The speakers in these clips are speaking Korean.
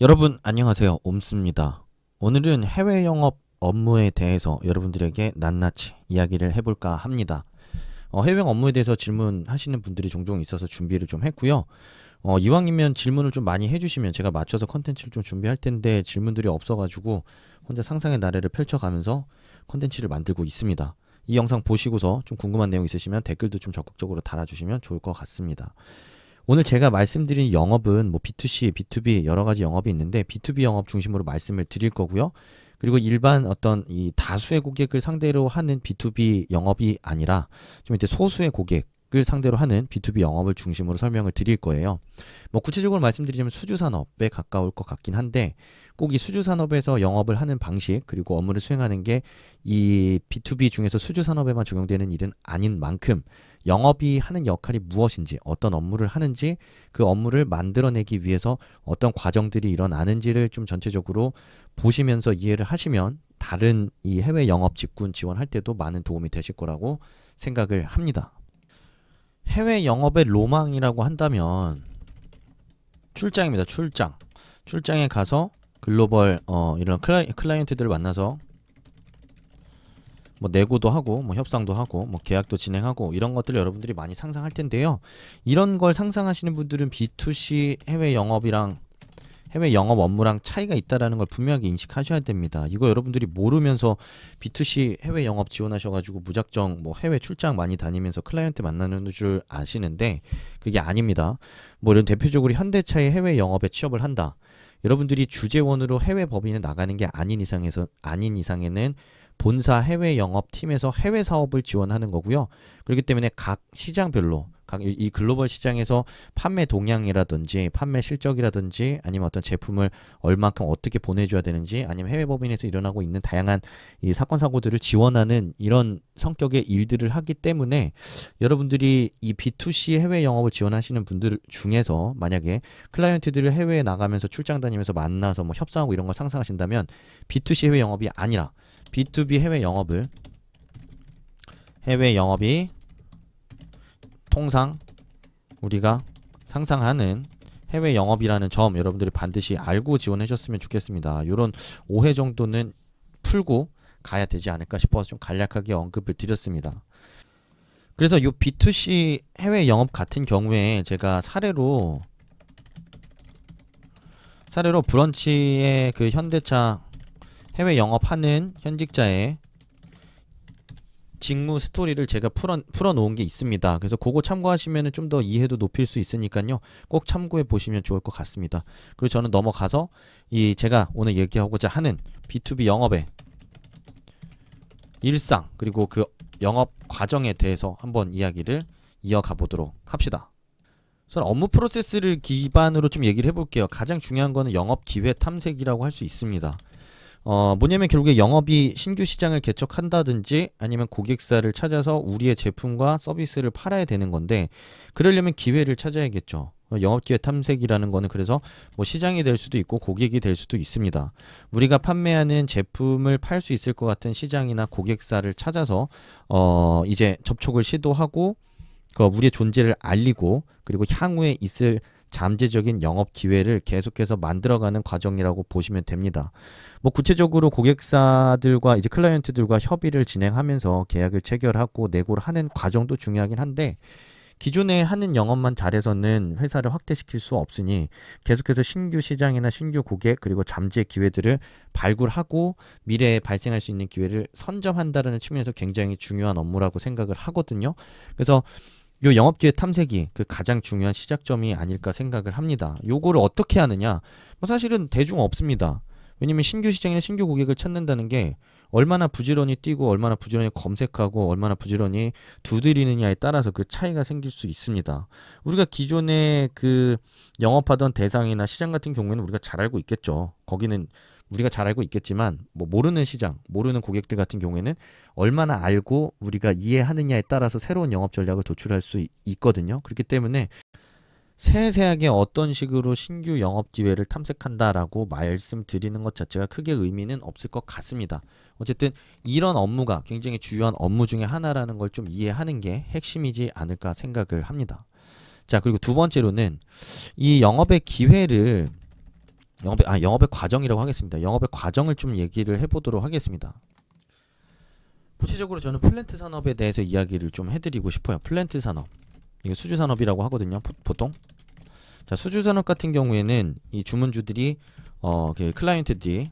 여러분 안녕하세요. 옴스입니다. 오늘은 해외 영업 업무에 대해서 여러분들에게 낱낱이 이야기를 해볼까 합니다. 해외 업무에 대해서 질문하시는 분들이 종종 있어서 준비를 좀 했고요. 이왕이면 질문을 좀 많이 해주시면 제가 맞춰서 컨텐츠를 좀 준비할 텐데 질문들이 없어가지고 혼자 상상의 나래를 펼쳐가면서 컨텐츠를 만들고 있습니다. 이 영상 보시고서 좀 궁금한 내용 있으시면 댓글도 좀 적극적으로 달아주시면 좋을 것 같습니다. 오늘 제가 말씀드린 영업은 뭐 B2C, B2B 여러 가지 영업이 있는데 B2B 영업 중심으로 말씀을 드릴 거고요. 그리고 일반 어떤 이 다수의 고객을 상대로 하는 B2B 영업이 아니라 좀 이제 소수의 고객을 상대로 하는 B2B 영업을 중심으로 설명을 드릴 거예요. 뭐 구체적으로 말씀드리자면 수주산업에 가까울 것 같긴 한데 꼭 이 수주산업에서 영업을 하는 방식 그리고 업무를 수행하는 게 이 B2B 중에서 수주산업에만 적용되는 일은 아닌 만큼 영업이 하는 역할이 무엇인지 어떤 업무를 하는지 그 업무를 만들어내기 위해서 어떤 과정들이 일어나는지를 좀 전체적으로 보시면서 이해를 하시면 다른 이 해외 영업 직군 지원할 때도 많은 도움이 되실 거라고 생각을 합니다. 해외 영업의 로망이라고 한다면 출장입니다. 출장에 가서 글로벌 이런 클라이언트들을 만나서 뭐 내고도 하고 뭐 협상도 하고 뭐 계약도 진행하고 이런 것들을 여러분들이 많이 상상할 텐데요. 이런 걸 상상하시는 분들은 B2C 해외 영업이랑 해외 영업 업무랑 차이가 있다라는 걸 분명하게 인식하셔야 됩니다. 이거 여러분들이 모르면서 B2C 해외 영업 지원하셔가지고 무작정 뭐 해외 출장 많이 다니면서 클라이언트 만나는 줄 아시는데 그게 아닙니다. 뭐 이런 대표적으로 현대차의 해외 영업에 취업을 한다. 여러분들이 주재원으로 해외 법인에 나가는 게 아닌 이상에는 본사 해외 영업팀에서 해외 사업을 지원하는 거고요. 그렇기 때문에 각 시장별로 이 글로벌 시장에서 판매 동향이라든지 판매 실적이라든지 아니면 어떤 제품을 얼만큼 어떻게 보내줘야 되는지 아니면 해외 법인에서 일어나고 있는 다양한 이 사건 사고들을 지원하는 이런 성격의 일들을 하기 때문에 여러분들이 이 B2C 해외 영업을 지원하시는 분들 중에서 만약에 클라이언트들을 해외에 나가면서 출장 다니면서 만나서 뭐 협상하고 이런 걸 상상하신다면 B2C 해외 영업이 아니라 B2B 해외 영업이 통상 우리가 상상하는 해외 영업이라는 점 여러분들이 반드시 알고 지원해 주셨으면 좋겠습니다. 이런 오해 정도는 풀고 가야 되지 않을까 싶어서 좀 간략하게 언급을 드렸습니다. 그래서 이 B2C 해외 영업 같은 경우에 제가 사례로 브런치의 그 현대차 해외 영업하는 현직자의 직무 스토리를 제가 풀어놓은 게 있습니다. 그래서 그거 참고하시면 좀 더 이해도 높일 수 있으니까요. 꼭 참고해 보시면 좋을 것 같습니다. 그리고 저는 넘어가서 이 제가 오늘 얘기하고자 하는 B2B 영업의 일상 그리고 그 영업 과정에 대해서 한번 이야기를 이어가 보도록 합시다. 저는 업무 프로세스를 기반으로 좀 얘기를 해볼게요. 가장 중요한 거는 영업 기회 탐색이라고 할 수 있습니다. 뭐냐면 결국에 영업이 신규 시장을 개척한다든지 아니면 고객사를 찾아서 우리의 제품과 서비스를 팔아야 되는 건데 그러려면 기회를 찾아야겠죠. 영업기회 탐색이라는 거는 그래서 뭐 시장이 될 수도 있고 고객이 될 수도 있습니다. 우리가 판매하는 제품을 팔 수 있을 것 같은 시장이나 고객사를 찾아서 이제 접촉을 시도하고 우리의 존재를 알리고 그리고 향후에 있을 잠재적인 영업 기회를 계속해서 만들어가는 과정이라고 보시면 됩니다. 뭐 구체적으로 고객사들과 이제 클라이언트들과 협의를 진행하면서 계약을 체결하고 내고를 하는 과정도 중요하긴 한데 기존에 하는 영업만 잘해서는 회사를 확대시킬 수 없으니 계속해서 신규 시장이나 신규 고객 그리고 잠재 기회들을 발굴하고 미래에 발생할 수 있는 기회를 선점한다는 측면에서 굉장히 중요한 업무라고 생각을 하거든요. 그래서 요 영업기회 탐색이 그 가장 중요한 시작점이 아닐까 생각을 합니다. 요거를 어떻게 하느냐? 뭐 사실은 대중 없습니다. 왜냐면 신규 시장이나 신규 고객을 찾는다는 게 얼마나 부지런히 뛰고 얼마나 부지런히 검색하고 얼마나 부지런히 두드리느냐에 따라서 그 차이가 생길 수 있습니다. 우리가 기존에 그 영업하던 대상이나 시장 같은 경우에는 우리가 잘 알고 있겠죠. 거기는 우리가 잘 알고 있겠지만 뭐 모르는 시장, 모르는 고객들 같은 경우에는 얼마나 알고 우리가 이해하느냐에 따라서 새로운 영업 전략을 도출할 수 있거든요. 그렇기 때문에 세세하게 어떤 식으로 신규 영업 기회를 탐색한다라고 말씀드리는 것 자체가 크게 의미는 없을 것 같습니다. 어쨌든 이런 업무가 굉장히 중요한 업무 중에 하나라는 걸 좀 이해하는 게 핵심이지 않을까 생각을 합니다. 자, 그리고 두 번째로는 이 영업의 기회를 영업의 과정이라고 하겠습니다. 영업의 과정을 좀 얘기를 해보도록 하겠습니다. 구체적으로 저는 플랜트 산업에 대해서 이야기를 좀 해드리고 싶어요. 플랜트 산업, 이게 수주 산업이라고 하거든요. 보통. 자, 수주 산업 같은 경우에는 이 주문주들이 그 클라이언트들이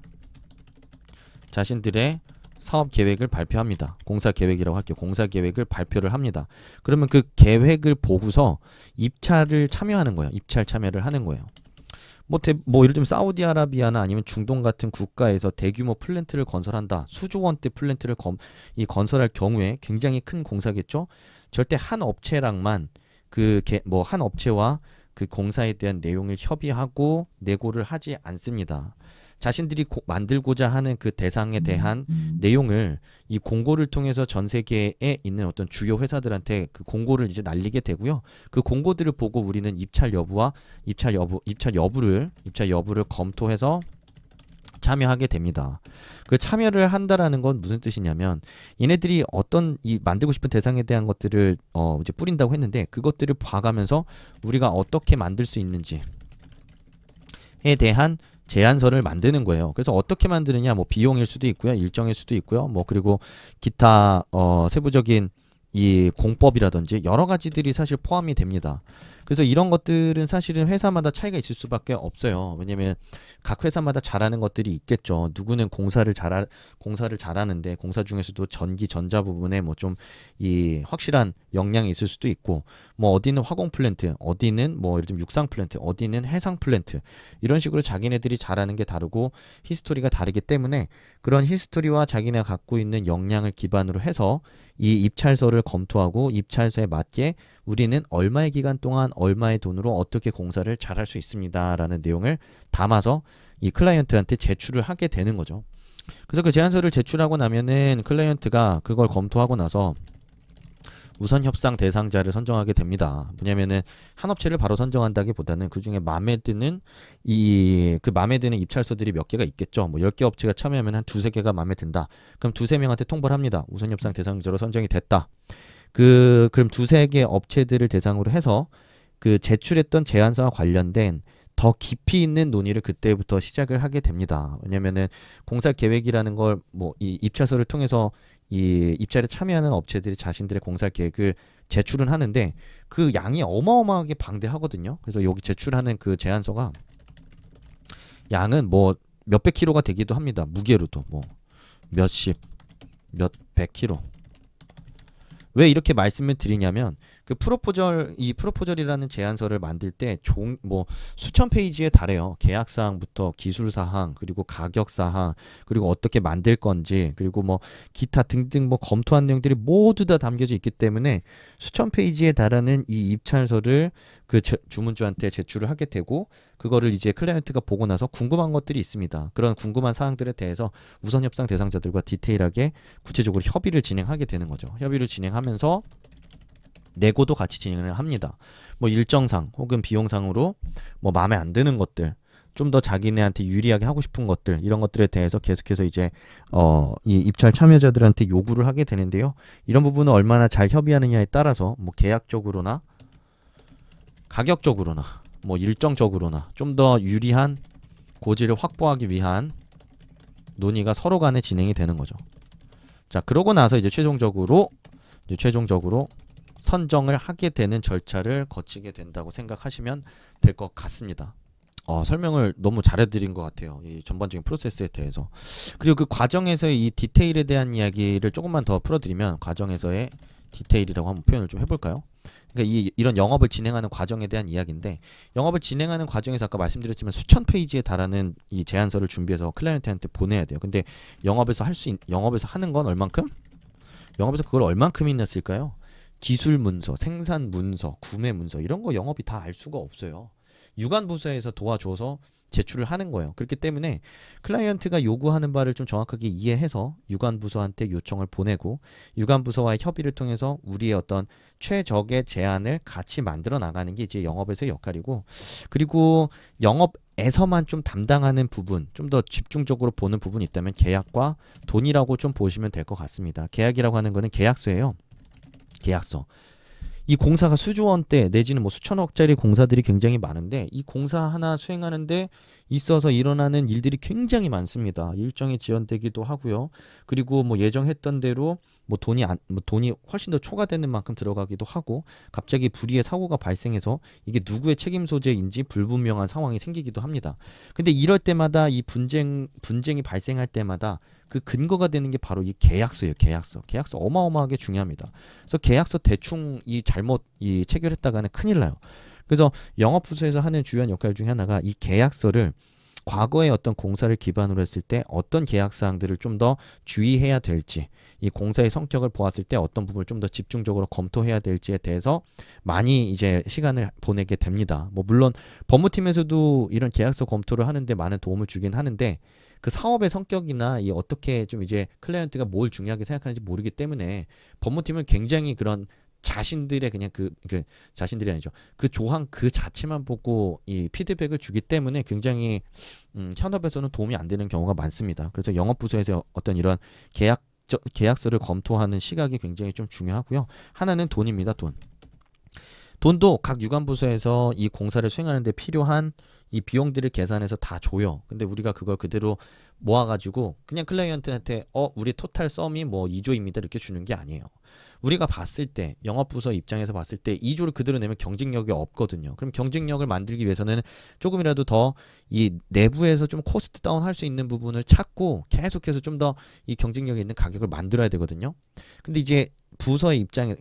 자신들의 사업 계획을 발표합니다. 공사 계획이라고 할게요. 공사 계획을 발표를 합니다. 그러면 그 계획을 보고서 입찰을 참여하는 거예요. 입찰 참여를 하는 거예요. 뭐 예를 들면 사우디아라비아나 아니면 중동 같은 국가에서 대규모 플랜트를 건설한다. 수조원대 플랜트를 건설할 경우에 굉장히 큰 공사겠죠. 절대 한 업체랑만 한 업체와 그 공사에 대한 내용을 협의하고 내고를 하지 않습니다. 자신들이 만들고자 하는 그 대상에 대한 내용을 이 공고를 통해서 전 세계에 있는 어떤 주요 회사들한테 그 공고를 이제 날리게 되고요. 그 공고들을 보고 우리는 입찰 여부를 검토해서 참여하게 됩니다. 그 참여를 한다라는 건 무슨 뜻이냐면 얘네들이 어떤 이 만들고 싶은 대상에 대한 것들을 이제 뿌린다고 했는데 그것들을 봐가면서 우리가 어떻게 만들 수 있는지에 대한 제안서를 만드는 거예요. 그래서 어떻게 만드느냐, 뭐 비용일 수도 있고요, 일정일 수도 있고요, 뭐 그리고 기타 세부적인 이 공법이라든지 여러 가지들이 사실 포함이 됩니다. 그래서 이런 것들은 사실은 회사마다 차이가 있을 수밖에 없어요. 왜냐면 각 회사마다 잘하는 것들이 있겠죠. 누구는 공사를 잘하는데 공사 중에서도 전기 전자 부분에 뭐 좀 이 확실한 역량이 있을 수도 있고, 뭐 어디는 화공 플랜트, 어디는 뭐 예를 들면 육상 플랜트, 어디는 해상 플랜트, 이런 식으로 자기네들이 잘하는 게 다르고 히스토리가 다르기 때문에 그런 히스토리와 자기네가 갖고 있는 역량을 기반으로 해서 이 입찰서를 검토하고 입찰서에 맞게 우리는 얼마의 기간 동안 얼마의 돈으로 어떻게 공사를 잘할 수 있습니다 라는 내용을 담아서 이 클라이언트한테 제출을 하게 되는 거죠. 그래서 그 제안서를 제출하고 나면은 클라이언트가 그걸 검토하고 나서 우선 협상 대상자를 선정하게 됩니다. 뭐냐면은 한 업체를 바로 선정한다기보다는 그 중에 마음에 드는 입찰서들이 몇 개가 있겠죠. 뭐 10개 업체가 참여하면 한 두세 개가 마음에 든다. 그럼 두세 명한테 통보를 합니다. 우선 협상 대상자로 선정이 됐다. 그럼 두세 개 업체들을 대상으로 해서 그 제출했던 제안서와 관련된 더 깊이 있는 논의를 그때부터 시작을 하게 됩니다. 왜냐면은 공사 계획이라는 걸 뭐 이 입찰서를 통해서 이 입찰에 참여하는 업체들이 자신들의 공사 계획을 제출은 하는데 그 양이 어마어마하게 방대하거든요. 그래서 여기 제출하는 그 제안서가 양은 뭐 몇백 킬로가 되기도 합니다. 무게로도 뭐 몇십, 몇백 킬로. 왜 이렇게 말씀을 드리냐면 그 프로포절이라는 제안서를 만들 때 뭐 수천 페이지에 달해요. 계약 사항부터 기술 사항, 그리고 가격 사항, 그리고 어떻게 만들 건지, 그리고 뭐 기타 등등 뭐 검토한 내용들이 모두 다 담겨져 있기 때문에 수천 페이지에 달하는 이 입찰서를 그 주문주한테 제출을 하게 되고, 그거를 이제 클라이언트가 보고 나서 궁금한 것들이 있습니다. 그런 궁금한 사항들에 대해서 우선 협상 대상자들과 디테일하게 구체적으로 협의를 진행하게 되는 거죠. 협의를 진행하면서 내고도 같이 진행을 합니다. 뭐 일정상 혹은 비용상으로 뭐 마음에 안 드는 것들, 좀 더 자기네한테 유리하게 하고 싶은 것들, 이런 것들에 대해서 계속해서 이제 이 입찰 참여자들한테 요구를 하게 되는데요. 이런 부분은 얼마나 잘 협의하느냐에 따라서 뭐 계약적으로나 가격적으로나 뭐 일정적으로나 좀 더 유리한 고지를 확보하기 위한 논의가 서로 간에 진행이 되는 거죠. 자, 그러고 나서 이제 최종적으로 선정을 하게 되는 절차를 거치게 된다고 생각하시면 될 것 같습니다. 설명을 너무 잘해드린 것 같아요. 이 전반적인 프로세스에 대해서. 그리고 그 과정에서의 이 디테일에 대한 이야기를 조금만 더 풀어드리면, 과정에서의 디테일이라고 한번 표현을 좀 해볼까요? 그러니까 이런 영업을 진행하는 과정에 대한 이야기인데, 영업을 진행하는 과정에서 아까 말씀드렸지만 수천 페이지에 달하는 이 제안서를 준비해서 클라이언트한테 보내야 돼요. 근데 영업에서 하는 건 얼만큼? 영업에서 그걸 얼만큼이나 쓸까요? 기술 문서, 생산 문서, 구매 문서, 이런 거 영업이 다 알 수가 없어요. 유관 부서에서 도와줘서 제출을 하는 거예요. 그렇기 때문에 클라이언트가 요구하는 바를 좀 정확하게 이해해서 유관 부서한테 요청을 보내고, 유관 부서와의 협의를 통해서 우리의 어떤 최적의 제안을 같이 만들어 나가는 게 이제 영업에서의 역할이고, 그리고 영업에서만 좀 담당하는 부분, 좀 더 집중적으로 보는 부분이 있다면 계약과 돈이라고 좀 보시면 될 것 같습니다. 계약이라고 하는 거는 계약서예요. 계약서. 이 공사가 수조 원대 내지는 뭐 수천억짜리 공사들이 굉장히 많은데, 이 공사 하나 수행하는데 있어서 일어나는 일들이 굉장히 많습니다. 일정이 지연되기도 하고요. 그리고 뭐 예정했던 대로 뭐 돈이 훨씬 더 초과되는 만큼 들어가기도 하고 갑자기 불의의 사고가 발생해서 이게 누구의 책임 소재인지 불분명한 상황이 생기기도 합니다. 근데 이럴 때마다 이 분쟁이 발생할 때마다 그 근거가 되는 게 바로 이 계약서예요. 계약서 어마어마하게 중요합니다. 그래서 계약서 대충 잘못 체결했다가는 큰일 나요. 그래서 영업부서에서 하는 주요한 역할 중에 하나가 이 계약서를 과거의 어떤 공사를 기반으로 했을 때 어떤 계약사항들을 좀 더 주의해야 될지, 이 공사의 성격을 보았을 때 어떤 부분을 좀 더 집중적으로 검토해야 될지에 대해서 많이 이제 시간을 보내게 됩니다. 뭐 물론 법무팀에서도 이런 계약서 검토를 하는데 많은 도움을 주긴 하는데 그 사업의 성격이나 이 어떻게 좀 이제 클라이언트가 뭘 중요하게 생각하는지 모르기 때문에 법무팀은 굉장히 그런 자신들의 그냥 자신들이 아니죠. 그 조항 그 자체만 보고 이 피드백을 주기 때문에 굉장히 현업에서는 도움이 안 되는 경우가 많습니다. 그래서 영업부서에서 어떤 이런 계약서를 검토하는 시각이 굉장히 좀 중요하고요. 하나는 돈입니다. 돈도 각 유관부서에서 이 공사를 수행하는 데 필요한 이 비용들을 계산해서 다 줘요. 근데 우리가 그걸 그대로 모아가지고 그냥 클라이언트한테 우리 토탈 썸이 뭐 2조입니다 이렇게 주는 게 아니에요. 우리가 봤을 때 영업부서 입장에서 봤을 때 2조를 그대로 내면 경쟁력이 없거든요. 그럼 경쟁력을 만들기 위해서는 조금이라도 더 이 내부에서 좀 코스트 다운 할 수 있는 부분을 찾고 계속해서 좀 더 이 경쟁력이 있는 가격을 만들어야 되거든요. 근데 이제 부서의 입장에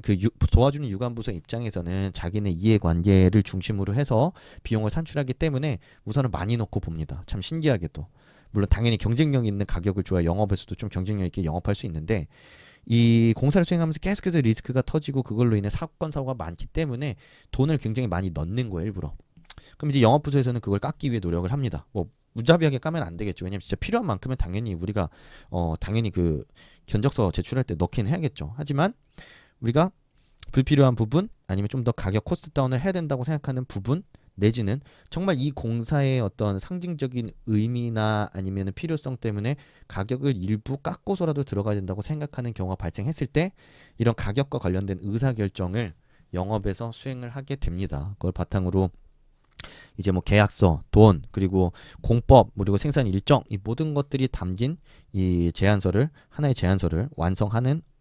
도와주는 유관부서 입장에서는 자기네 이해관계를 중심으로 해서 비용을 산출하기 때문에 우선은 많이 넣고 봅니다. 참 신기하게도. 물론 당연히 경쟁력 있는 가격을 줘야 영업에서도 좀 경쟁력 있게 영업할 수 있는데 이 공사를 수행하면서 계속해서 리스크가 터지고 그걸로 인해 사고가 많기 때문에 돈을 굉장히 많이 넣는 거예요, 일부러. 그럼 이제 영업부서에서는 그걸 깎기 위해 노력을 합니다. 뭐 무자비하게 까면 안 되겠죠. 왜냐면 진짜 필요한 만큼은 당연히 우리가 당연히 그 견적서 제출할 때 넣긴 해야겠죠. 하지만 우리가 불필요한 부분 아니면 좀 더 가격 코스트 다운을 해야 된다고 생각하는 부분 내지는 정말 이 공사의 어떤 상징적인 의미나 아니면 필요성 때문에 가격을 일부 깎고서라도 들어가야 된다고 생각하는 경우가 발생했을 때 이런 가격과 관련된 의사결정을 영업에서 수행을 하게 됩니다. 그걸 바탕으로 이제 뭐 계약서, 돈, 그리고 공법, 그리고 생산 일정 이 모든 것들이 담긴 이 하나의 제안서를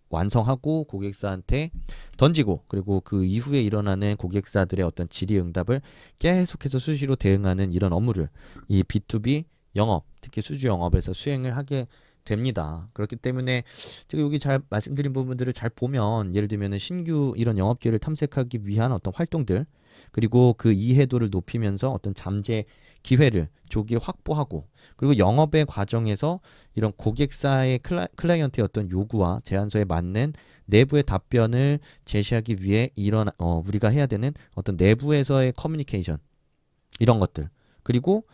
완성하고 고객사한테 던지고 그리고 그 이후에 일어나는 고객사들의 어떤 질의응답을 계속해서 수시로 대응하는 이런 업무를 이 B2B 영업, 특히 수주 영업에서 수행을 하게 됩니다. 그렇기 때문에 제가 여기 잘 말씀드린 부분들을 잘 보면 예를 들면 신규 이런 영업 기회를 탐색하기 위한 어떤 활동들 그리고 그 이해도를 높이면서 어떤 잠재 기회를 조기에 확보하고 그리고 영업의 과정에서 이런 고객사의 클라이언트의 어떤 요구와 제안서에 맞는 내부의 답변을 제시하기 위해 우리가 해야 되는 어떤 내부에서의 커뮤니케이션 이런 것들 그리고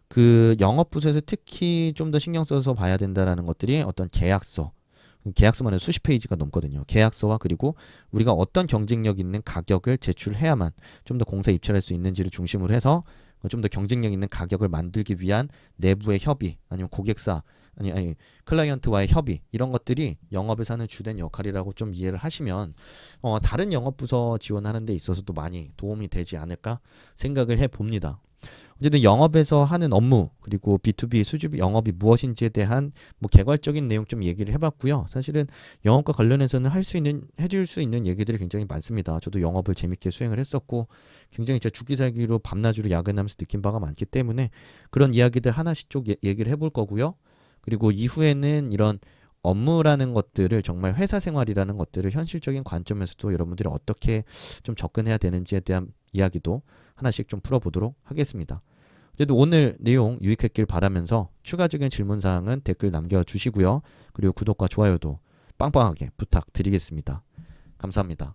그 영업부서에서 특히 좀 더 신경 써서 봐야 된다라는 것들이 어떤 계약서만 해도 수십 페이지가 넘거든요. 계약서와 그리고 우리가 어떤 경쟁력 있는 가격을 제출해야만 좀 더 공사에 입찰할 수 있는지를 중심으로 해서 좀 더 경쟁력 있는 가격을 만들기 위한 내부의 협의 아니면 고객사 아니 클라이언트와의 협의 이런 것들이 영업에서 하는 주된 역할이라고 좀 이해를 하시면 다른 영업부서 지원하는 데 있어서도 많이 도움이 되지 않을까 생각을 해봅니다. 어쨌든 영업에서 하는 업무 그리고 B2B 수주 영업이 무엇인지에 대한 뭐 개괄적인 내용 좀 얘기를 해봤고요. 사실은 영업과 관련해서는 해줄 수 있는 얘기들이 굉장히 많습니다. 저도 영업을 재밌게 수행을 했었고 굉장히 제 죽기살기로 밤낮으로 야근하면서 느낀 바가 많기 때문에 그런 이야기들 하나씩 쭉 얘기를 해볼 거고요. 그리고 이후에는 이런 업무라는 것들을 정말 회사 생활이라는 것들을 현실적인 관점에서도 여러분들이 어떻게 좀 접근해야 되는지에 대한 이야기도 하나씩 좀 풀어보도록 하겠습니다. 그래도 오늘 내용 유익했길 바라면서 추가적인 질문사항은 댓글 남겨주시고요. 그리고 구독과 좋아요도 빵빵하게 부탁드리겠습니다. 감사합니다.